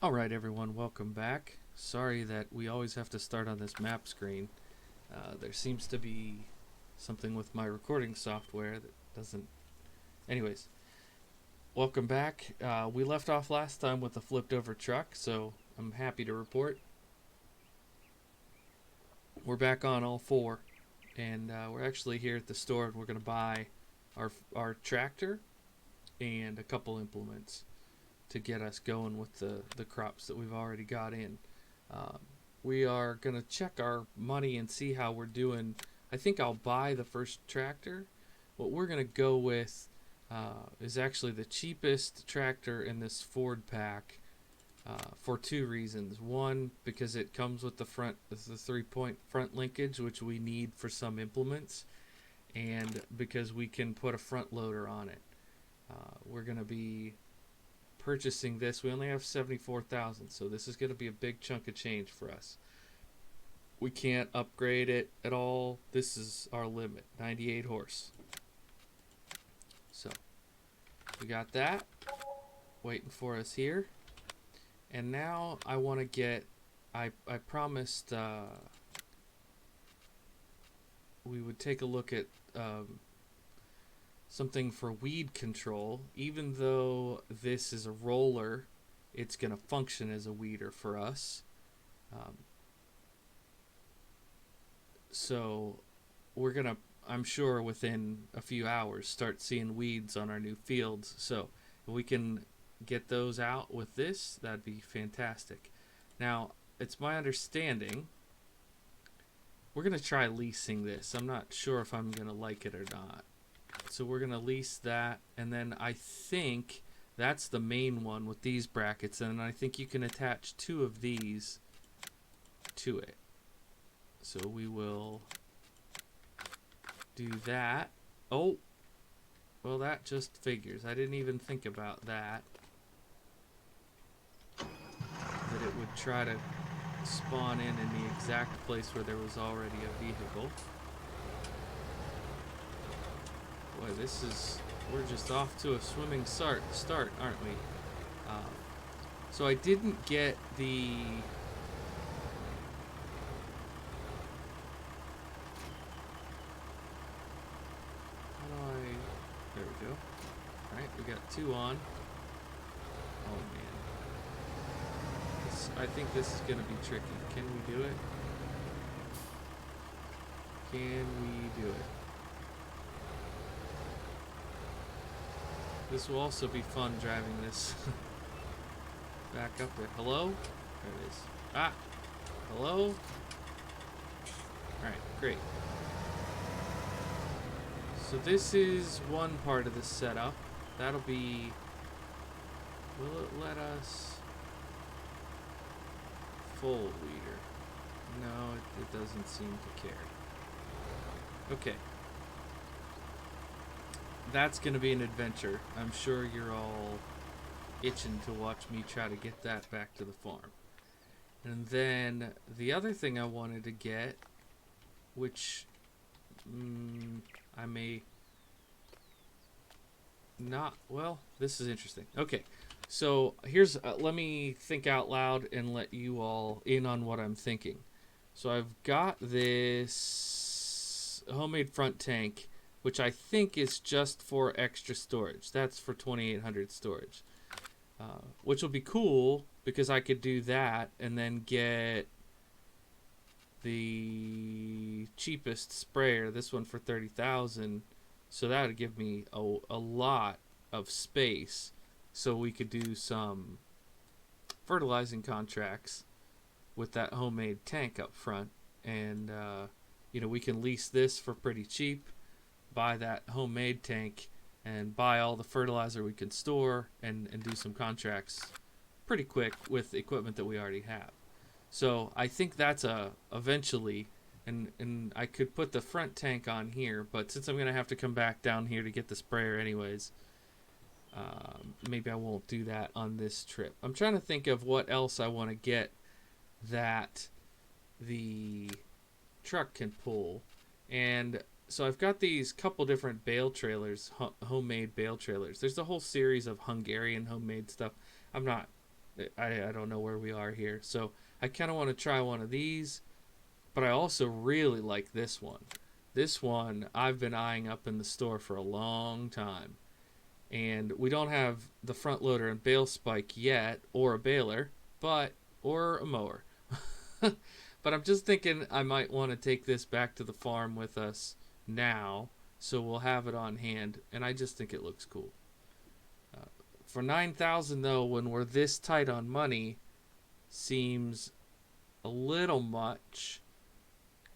Alright everyone, welcome back. Sorry that we always have to start on this map screen. There seems to be something with my recording software that doesn't... Anyways, welcome back. We left off last time with a flipped over truck, so I'm happy to report we're back on all four. And we're actually here at the store and we're going to buy our tractor and a couple implements to get us going with the crops that we've already got in. Um, we are going to check our money and see how we're doing. I think I'll buy the first tractor. What we're going to go with is actually the cheapest tractor in this Ford pack for two reasons. One, because it comes with the 3-point front linkage, which we need for some implements, and because we can put a front loader on it. We're going to be purchasing this. We only have 74,000, so this is going to be a big chunk of change for us. We can't upgrade it at all. This is our limit, 98 horse. So we got that waiting for us here. And now I want to get, I promised we would take a look at something for weed control. Even though this is a roller, it's going to function as a weeder for us. So we're going to, I'm sure within a few hours, start seeing weeds on our new fields. So if we can get those out with this, that'd be fantastic. Now, it's my understanding we're going to try leasing this. I'm not sure if I'm going to like it or not. So we're going to lease that, and then I think that's the main one with these brackets, and I think you can attach two of these to it. So we will do that. Oh, well, that just figures. I didn't even think about that. That it would try to spawn in the exact place where there was already a vehicle. Boy, this is... we're just off to a swimming start, aren't we? So I didn't get the... how do I... there we go. Alright, we got two on. Oh man. I think this is going to be tricky. Can we do it? Can we do it? This will also be fun driving this back up there. Hello? There it is. Ah! Hello? Alright, great. So this is one part of the setup. That'll be... will it let us... full weeder? No, it doesn't seem to care. Okay. That's going to be an adventure. I'm sure you're all itching to watch me try to get that back to the farm. And then the other thing I wanted to get, which I may not... well, this is interesting. Okay, so here's... let me think out loud and let you all in on what I'm thinking. So I've got this homemade front tank, which I think is just for extra storage. That's for 2800 storage. Which will be cool because I could do that and then get the cheapest sprayer, this one for 30,000. So that would give me a lot of space so we could do some fertilizing contracts with that homemade tank up front. And, you know, we can lease this for pretty cheap, buy that homemade tank, and buy all the fertilizer we can store and do some contracts pretty quick with the equipment that we already have. So I think that's eventually, and I could put the front tank on here, but since I'm going to have to come back down here to get the sprayer anyways, maybe I won't do that on this trip. I'm trying to think of what else I want to get that the truck can pull. And so I've got these couple different bale trailers, homemade bale trailers. There's a whole series of Hungarian homemade stuff. I'm not I don't know where we are here. So I kind of want to try one of these, but I also really like this one. This one I've been eyeing up in the store for a long time. And we don't have the front loader and bale spike yet, or a baler, or a mower. But I'm just thinking I might want to take this back to the farm with us now, so we'll have it on hand, and I just think it looks cool. For 9,000 though, when we're this tight on money, seems a little much.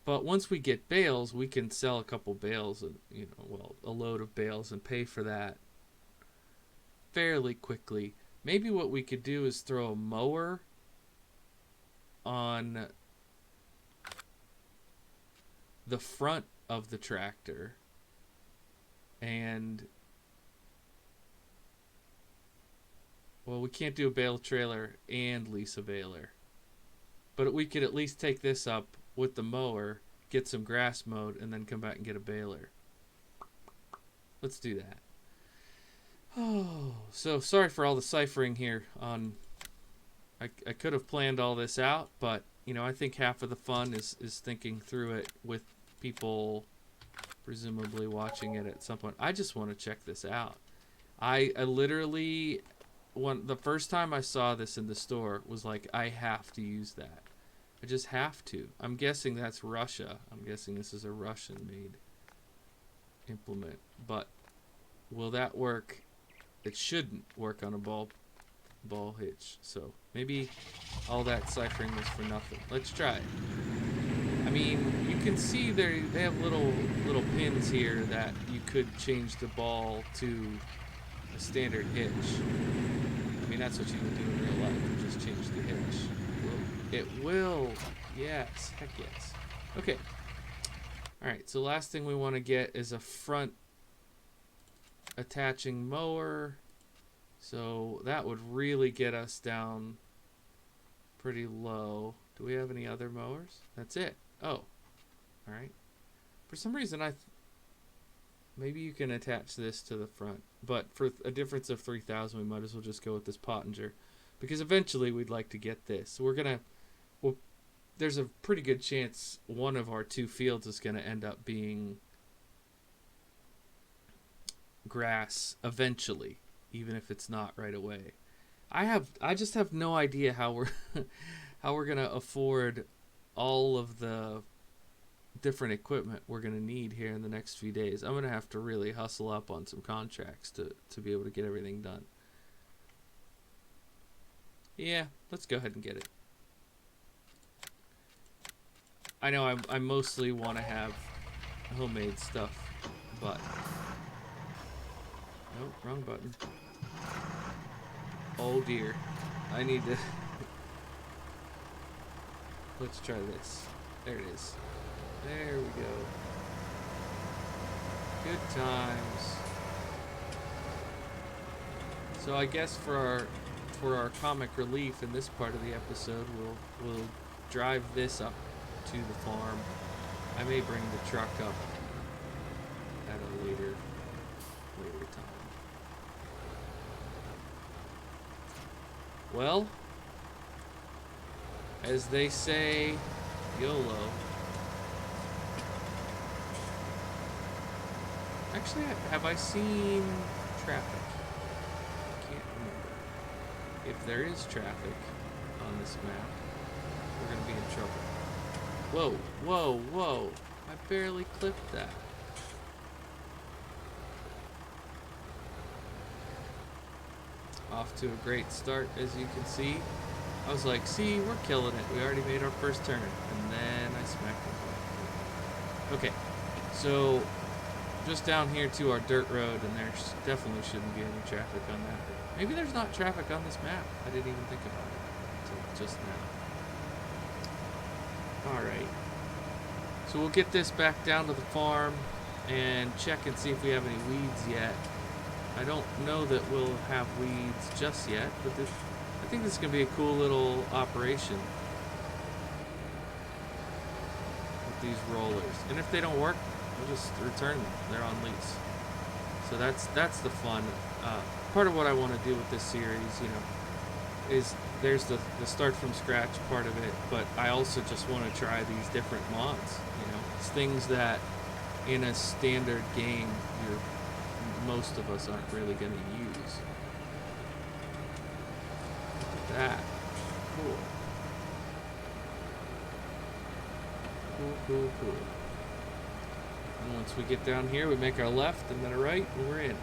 But once we get bales, we can sell a couple bales and a load of bales and pay for that fairly quickly. Maybe what we could do is throw a mower on the front of the tractor and we can't do a bale trailer and lease a baler, but we could at least take this up with the mower, get some grass mowed, and then come back and get a baler. Let's do that. Oh, so sorry for all the ciphering here on I could have planned all this out, but I think half of the fun is thinking through it with people presumably watching it at some point. I just want to check this out. I literally, the first time I saw this in the store was like, I have to use that. I just have to. I'm guessing that's Russia. I'm guessing this is a Russian-made implement. But will that work? It shouldn't work on a ball hitch. So maybe all that ciphering was for nothing. Let's try it. I mean, you can see they have little pins here that you could change the ball to a standard hitch. I mean, that's what you would do in real life. You just change the hitch. It will. Yes. Heck yes. Okay. Alright, so last thing we want to get is a front attaching mower. So that would really get us down pretty low. Do we have any other mowers? That's it. Oh. Alright. For some reason, maybe you can attach this to the front. But for a difference of 3,000, we might as well just go with this Pottinger. Because eventually we'd like to get this. So there's a pretty good chance one of our two fields is going to end up being grass eventually, even if it's not right away. I just have no idea how we're going to afford all of the different equipment we're going to need here in the next few days. I'm going to have to really hustle up on some contracts to be able to get everything done. Yeah, let's go ahead and get it. I know I mostly want to have homemade stuff, but... Nope, wrong button. Oh dear. I need to... Let's try this. There it is. There we go. Good times. So I guess for our comic relief in this part of the episode, we'll drive this up to the farm. I may bring the truck up at a later time. Well, as they say, YOLO. Actually, have I seen traffic? I can't remember. If there is traffic on this map, we're going to be in trouble. Whoa, whoa, whoa. I barely clipped that. Off to a great start, as you can see. I was like, see, we're killing it. We already made our first turn. And then I smacked it. Okay, so just down here to our dirt road, and there definitely shouldn't be any traffic on that. Maybe there's not traffic on this map. I didn't even think about it until just now. Alright. So we'll get this back down to the farm and check and see if we have any weeds yet. I don't know that we'll have weeds just yet, but I think this is going to be a cool little operation with these rollers. And if they don't work, we'll just return them. They're on lease. So that's the fun. Part of what I want to do with this series, is there's the start from scratch part of it, but I also just want to try these different mods. You know, it's things that in a standard game most of us aren't really going to use. Look at that. Cool. Cool. And once we get down here, we make our left and then a right, and we're in.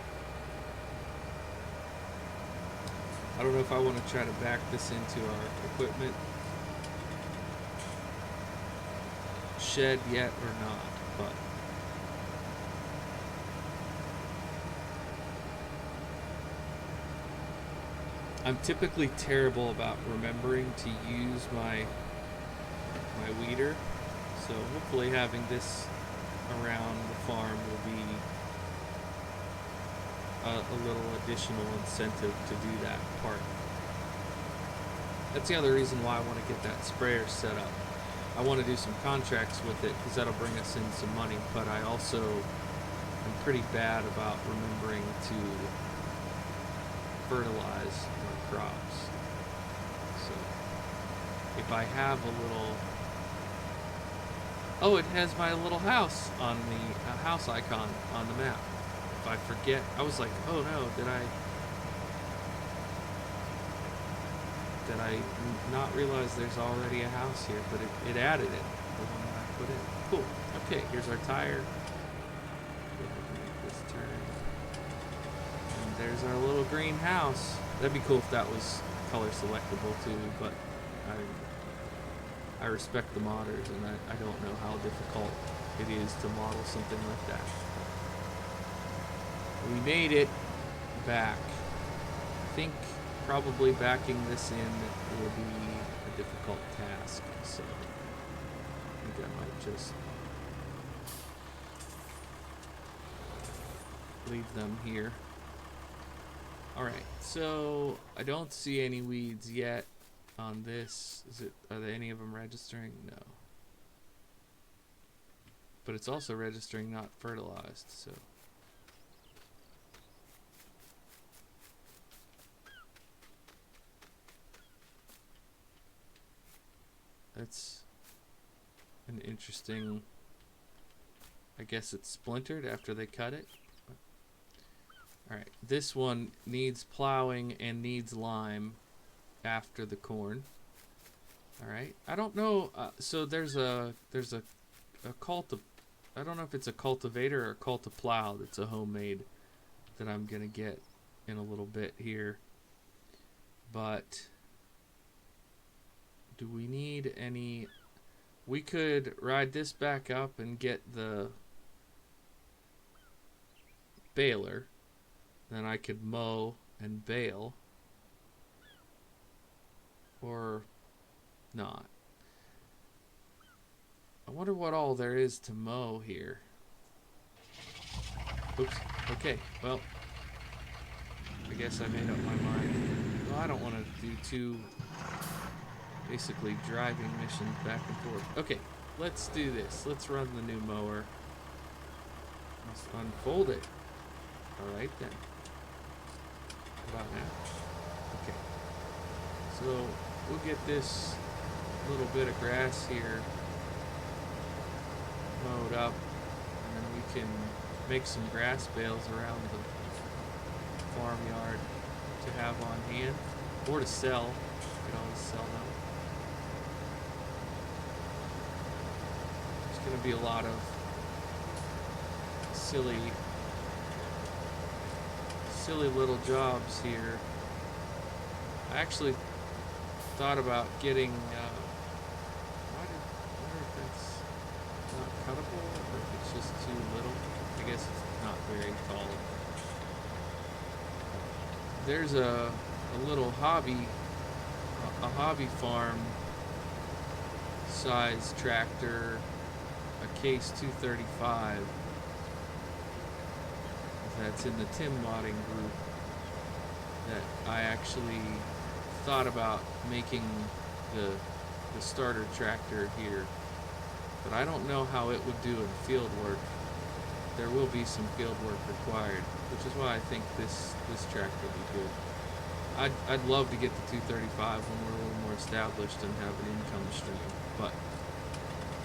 I don't know if I want to try to back this into our equipment shed yet or not, but I'm typically terrible about remembering to use my weeder, so hopefully having this around the farm will be a little additional incentive to do that part. That's the other reason why I want to get that sprayer set up. I want to do some contracts with it because that'll bring us in some money, but I also am pretty bad about remembering to fertilize my crops. So if I have a little... Oh, it has my little house on the house icon on the map. If I forget, I was like, oh no, did I not realize there's already a house here? But it added it, the one that I put in. Cool. Okay, here's our tire. Make this turn. And there's our little green house. That'd be cool if that was color selectable too, but I respect the modders, and I don't know how difficult it is to model something like that. We made it back. I think probably backing this in will be a difficult task, so I think I might just leave them here. Alright, so I don't see any weeds yet on this. Are there any of them registering? No. But it's also registering not fertilized, so that's an interesting... I guess it's splintered after they cut it. Alright, this one needs plowing and needs lime after the corn. Alright, I don't know, so there's a I don't know if it's a cultivator or a cultiplow that's a homemade that I'm gonna get in a little bit here. But do we need any... We could ride this back up and get the baler. Then I could mow and bale. Or not. I wonder what all there is to mow here. Oops. Okay, well, I guess I made up my mind. Well, I don't want to do two basically driving missions back and forth. Okay, let's do this. Let's run the new mower. Let's unfold it. Alright then. About now. Okay. So we'll get this little bit of grass here mowed up, and then we can make some grass bales around the farmyard to have on hand or to sell. You could always sell them. There's going to be a lot of silly little jobs here. I actually thought about getting I wonder if that's not cuttable or if it's just too little. I guess it's not very tall. There's a little hobby farm size tractor, a Case 235 that's in the Tim modding group that I actually thought about making the starter tractor here, but I don't know how it would do in field work. There will be some field work required, which is why I think this tractor would be good. I'd love to get the 235 when we're a little more established and have an income stream, but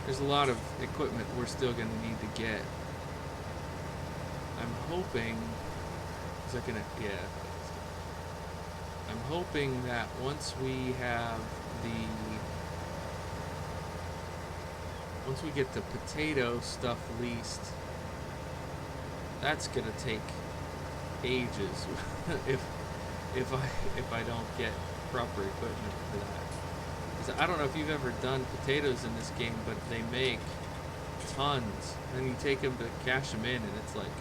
there's a lot of equipment we're still going to need to get. I'm hoping, is that gonna, yeah, I'm hoping that once we have once we get the potato stuff leased, that's gonna take ages if I don't get proper equipment for that. 'Cause I don't know if you've ever done potatoes in this game, but they make tons, and you take them to cash them in, and it's like,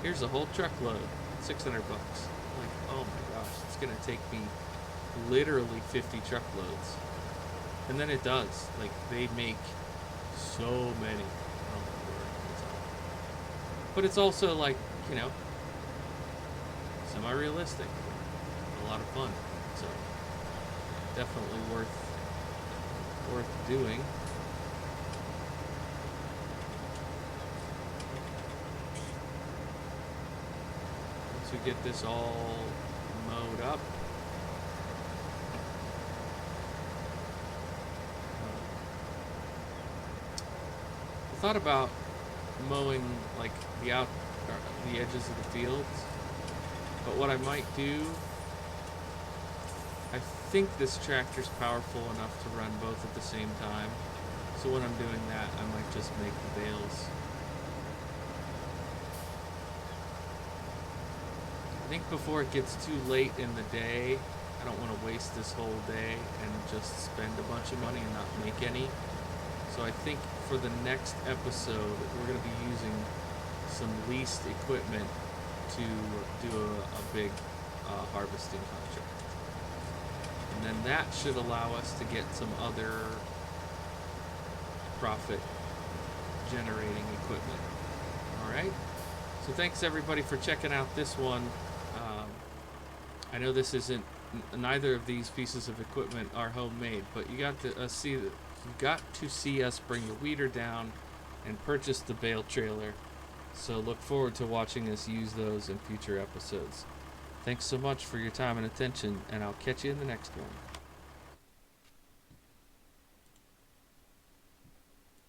here's a whole truckload, $600. Like, oh my gosh, it's gonna take me literally 50 truckloads, and then it does. Like, they make so many. Oh my word, but it's also like, you know, semi-realistic, a lot of fun. So definitely worth doing. Once we get this all mowed up, I thought about mowing like the edges of the fields, but what I might do, I think this tractor's powerful enough to run both at the same time, so when I'm doing that, I might just make the bales. I think before it gets too late in the day, I don't want to waste this whole day and just spend a bunch of money and not make any. So I think for the next episode, we're going to be using some leased equipment to do a big harvesting contract. And then that should allow us to get some other profit generating equipment. Alright? So thanks everybody for checking out this one. I know this isn't, neither of these pieces of equipment are homemade, but you got to see us bring the weeder down and purchase the bale trailer. So look forward to watching us use those in future episodes. Thanks so much for your time and attention, and I'll catch you in the next one.